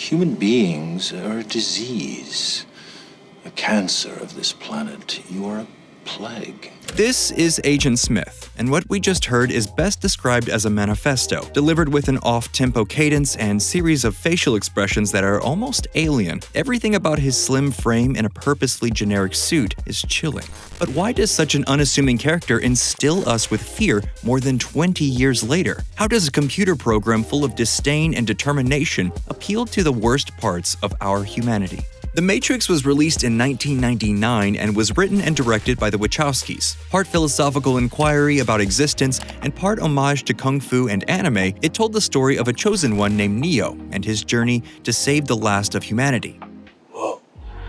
Human beings are a disease, a cancer of this planet. You are a plague. This is Agent Smith, and what we just heard is best described as a manifesto, delivered with an off-tempo cadence and series of facial expressions that are almost alien. Everything about his slim frame in a purposely generic suit is chilling. But why does such an unassuming character instill us with fear more than 20 years later? How does a computer program full of disdain and determination appeal to the worst parts of our humanity? The Matrix was released in 1999 and was written and directed by the Wachowskis. Part philosophical inquiry about existence and part homage to kung fu and anime, it told the story of a chosen one named Neo and his journey to save the last of humanity.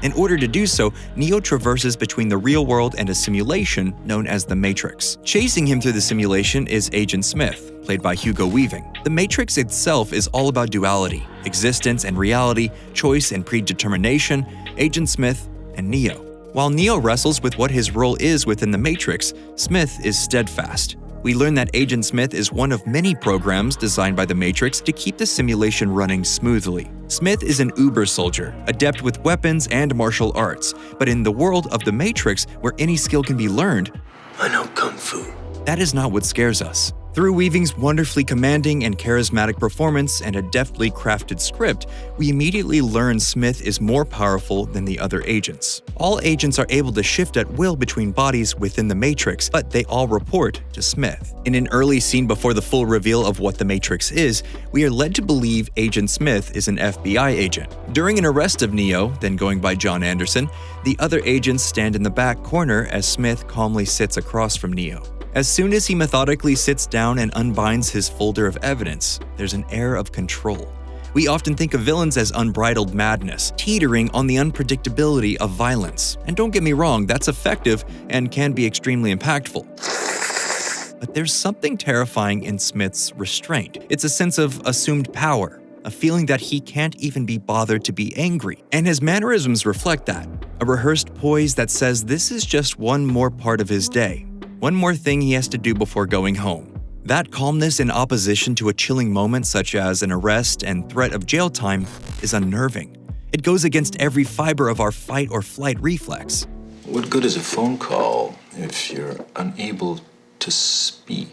In order to do so, Neo traverses between the real world and a simulation known as the Matrix. Chasing him through the simulation is Agent Smith, played by Hugo Weaving. The Matrix itself is all about duality, existence and reality, choice and predetermination, Agent Smith and Neo. While Neo wrestles with what his role is within the Matrix, Smith is steadfast. We learn that Agent Smith is one of many programs designed by the Matrix to keep the simulation running smoothly. Smith is an uber soldier, adept with weapons and martial arts, but in the world of the Matrix, where any skill can be learned, I know kung fu. That is not what scares us. Through Weaving's wonderfully commanding and charismatic performance and a deftly crafted script, we immediately learn Smith is more powerful than the other agents. All agents are able to shift at will between bodies within the Matrix, but they all report to Smith. In an early scene before the full reveal of what the Matrix is, we are led to believe Agent Smith is an FBI agent. During an arrest of Neo, then going by John Anderson, the other agents stand in the back corner as Smith calmly sits across from Neo. As soon as he methodically sits down and unbinds his folder of evidence, there's an air of control. We often think of villains as unbridled madness, teetering on the unpredictability of violence. And don't get me wrong, that's effective and can be extremely impactful. But there's something terrifying in Smith's restraint. It's a sense of assumed power, a feeling that he can't even be bothered to be angry. And his mannerisms reflect that. A rehearsed poise that says this is just one more part of his day. One more thing he has to do before going home. That calmness in opposition to a chilling moment such as an arrest and threat of jail time is unnerving. It goes against every fiber of our fight or flight reflex. What good is a phone call if you're unable to speak?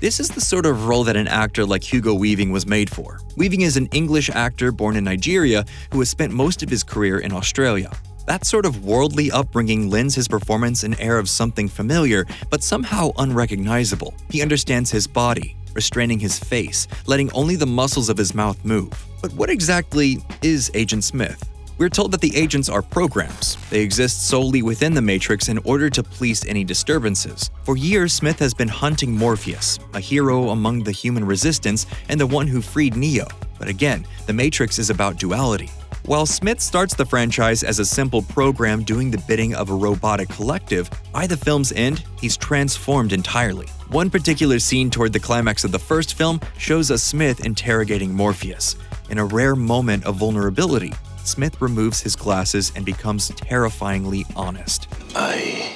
This is the sort of role that an actor like Hugo Weaving was made for. Weaving is an English actor born in Nigeria who has spent most of his career in Australia. That sort of worldly upbringing lends his performance an air of something familiar, but somehow unrecognizable. He understands his body, restraining his face, letting only the muscles of his mouth move. But what exactly is Agent Smith? We're told that the agents are programs. They exist solely within the Matrix in order to police any disturbances. For years, Smith has been hunting Morpheus, a hero among the human resistance and the one who freed Neo. But again, the Matrix is about duality. While Smith starts the franchise as a simple program doing the bidding of a robotic collective, by the film's end, he's transformed entirely. One particular scene toward the climax of the first film shows us Smith interrogating Morpheus. In a rare moment of vulnerability, Smith removes his glasses and becomes terrifyingly honest. I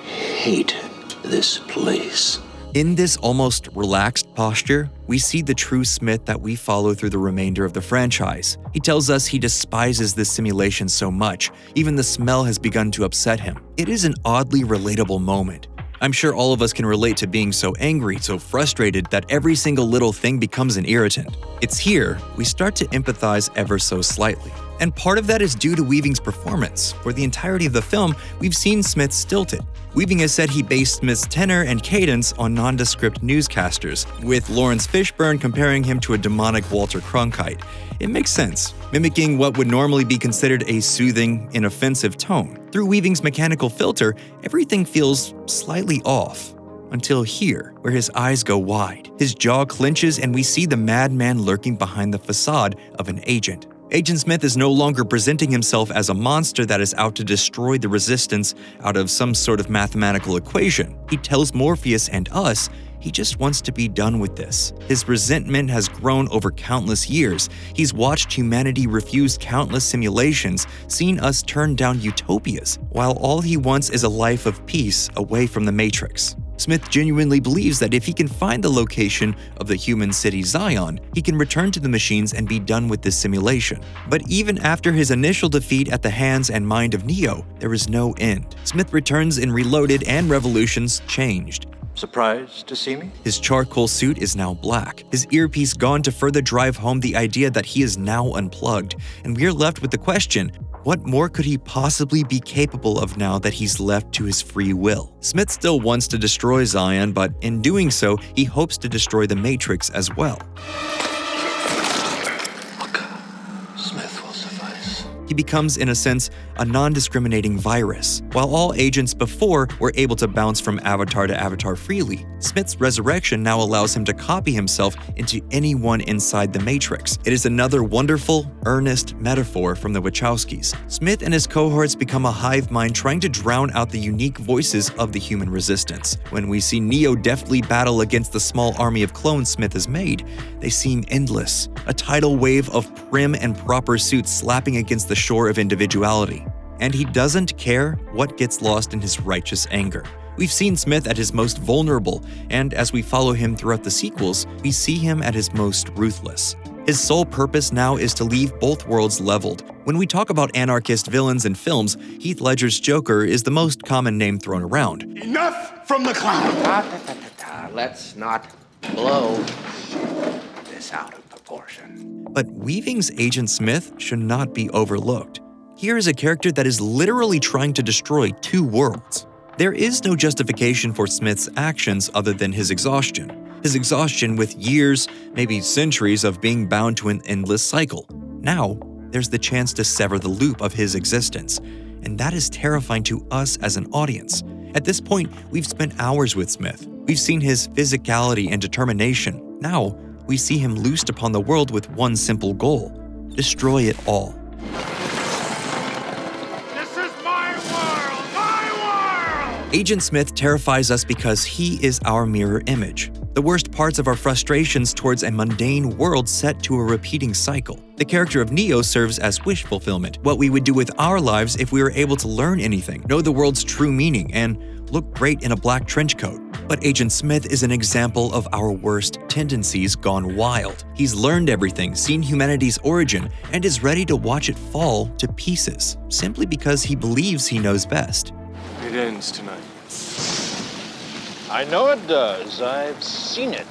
hate this place. In this almost relaxed posture, we see the true Smith that we follow through the remainder of the franchise. He tells us he despises this simulation so much, even the smell has begun to upset him. It is an oddly relatable moment. I'm sure all of us can relate to being so angry, so frustrated that every single little thing becomes an irritant. It's here we start to empathize ever so slightly. And part of that is due to Weaving's performance. For the entirety of the film, we've seen Smith stilted. Weaving has said he based Smith's tenor and cadence on nondescript newscasters, with Lawrence Fishburne comparing him to a demonic Walter Cronkite. It makes sense, mimicking what would normally be considered a soothing, inoffensive tone. Through Weaving's mechanical filter, everything feels slightly off. Until here, where his eyes go wide, his jaw clenches, and we see the madman lurking behind the facade of an agent. Agent Smith is no longer presenting himself as a monster that is out to destroy the resistance out of some sort of mathematical equation. He tells Morpheus and us he just wants to be done with this. His resentment has grown over countless years. He's watched humanity refuse countless simulations, seen us turn down utopias, while all he wants is a life of peace away from the Matrix. Smith genuinely believes that if he can find the location of the human city Zion, he can return to the machines and be done with this simulation. But even after his initial defeat at the hands and mind of Neo, there is no end. Smith returns in Reloaded and Revolutions changed. Surprised to see me? His charcoal suit is now black, his earpiece gone to further drive home the idea that he is now unplugged, and we're left with the question, what more could he possibly be capable of now that he's left to his free will? Smith still wants to destroy Zion, but in doing so, he hopes to destroy the Matrix as well. Smith will suffice. He becomes, in a sense, a non-discriminating virus. While all agents before were able to bounce from avatar to avatar freely, Smith's resurrection now allows him to copy himself into anyone inside the Matrix. It is another wonderful, earnest metaphor from the Wachowskis. Smith and his cohorts become a hive mind trying to drown out the unique voices of the human resistance. When we see Neo deftly battle against the small army of clones Smith has made, they seem endless, a tidal wave of prim and proper suits slapping against the shore of individuality. And he doesn't care what gets lost in his righteous anger. We've seen Smith at his most vulnerable, and as we follow him throughout the sequels, we see him at his most ruthless. His sole purpose now is to leave both worlds leveled. When we talk about anarchist villains in films, Heath Ledger's Joker is the most common name thrown around. Enough from the clown! Let's not blow this out of proportion. But Weaving's Agent Smith should not be overlooked. Here is a character that is literally trying to destroy two worlds. There is no justification for Smith's actions other than his exhaustion. His exhaustion with years, maybe centuries of being bound to an endless cycle. Now, there's the chance to sever the loop of his existence, and that is terrifying to us as an audience. At this point, we've spent hours with Smith. We've seen his physicality and determination. Now, we see him loosed upon the world with one simple goal: destroy it all. Agent Smith terrifies us because he is our mirror image. The worst parts of our frustrations towards a mundane world set to a repeating cycle. The character of Neo serves as wish fulfillment, what we would do with our lives if we were able to learn anything, know the world's true meaning, and look great in a black trench coat. But Agent Smith is an example of our worst tendencies gone wild. He's learned everything, seen humanity's origin, and is ready to watch it fall to pieces, simply because he believes he knows best. It ends tonight. I know it does. I've seen it.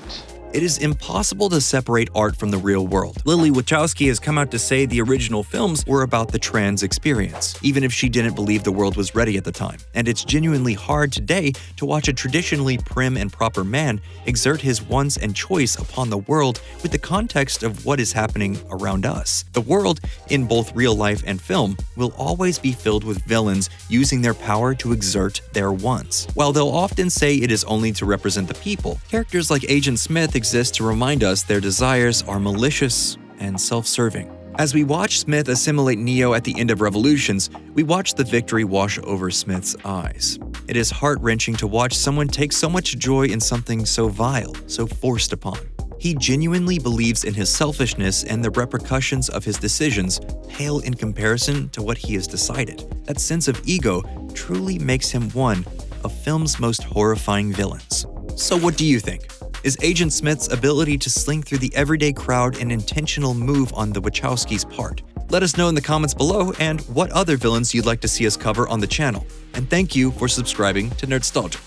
It is impossible to separate art from the real world. Lily Wachowski has come out to say the original films were about the trans experience, even if she didn't believe the world was ready at the time. And it's genuinely hard today to watch a traditionally prim and proper man exert his wants and choice upon the world with the context of what is happening around us. The world, in both real life and film, will always be filled with villains using their power to exert their wants. While they'll often say it is only to represent the people, characters like Agent Smith exist to remind us their desires are malicious and self-serving. As we watch Smith assimilate Neo at the end of Revolutions, we watch the victory wash over Smith's eyes. It is heart-wrenching to watch someone take so much joy in something so vile, so forced upon. He genuinely believes in his selfishness, and the repercussions of his decisions pale in comparison to what he has decided. That sense of ego truly makes him one of film's most horrifying villains. So what do you think? Is Agent Smith's ability to slink through the everyday crowd an intentional move on the Wachowskis' part? Let us know in the comments below and what other villains you'd like to see us cover on the channel. And thank you for subscribing to Nerdstalgic.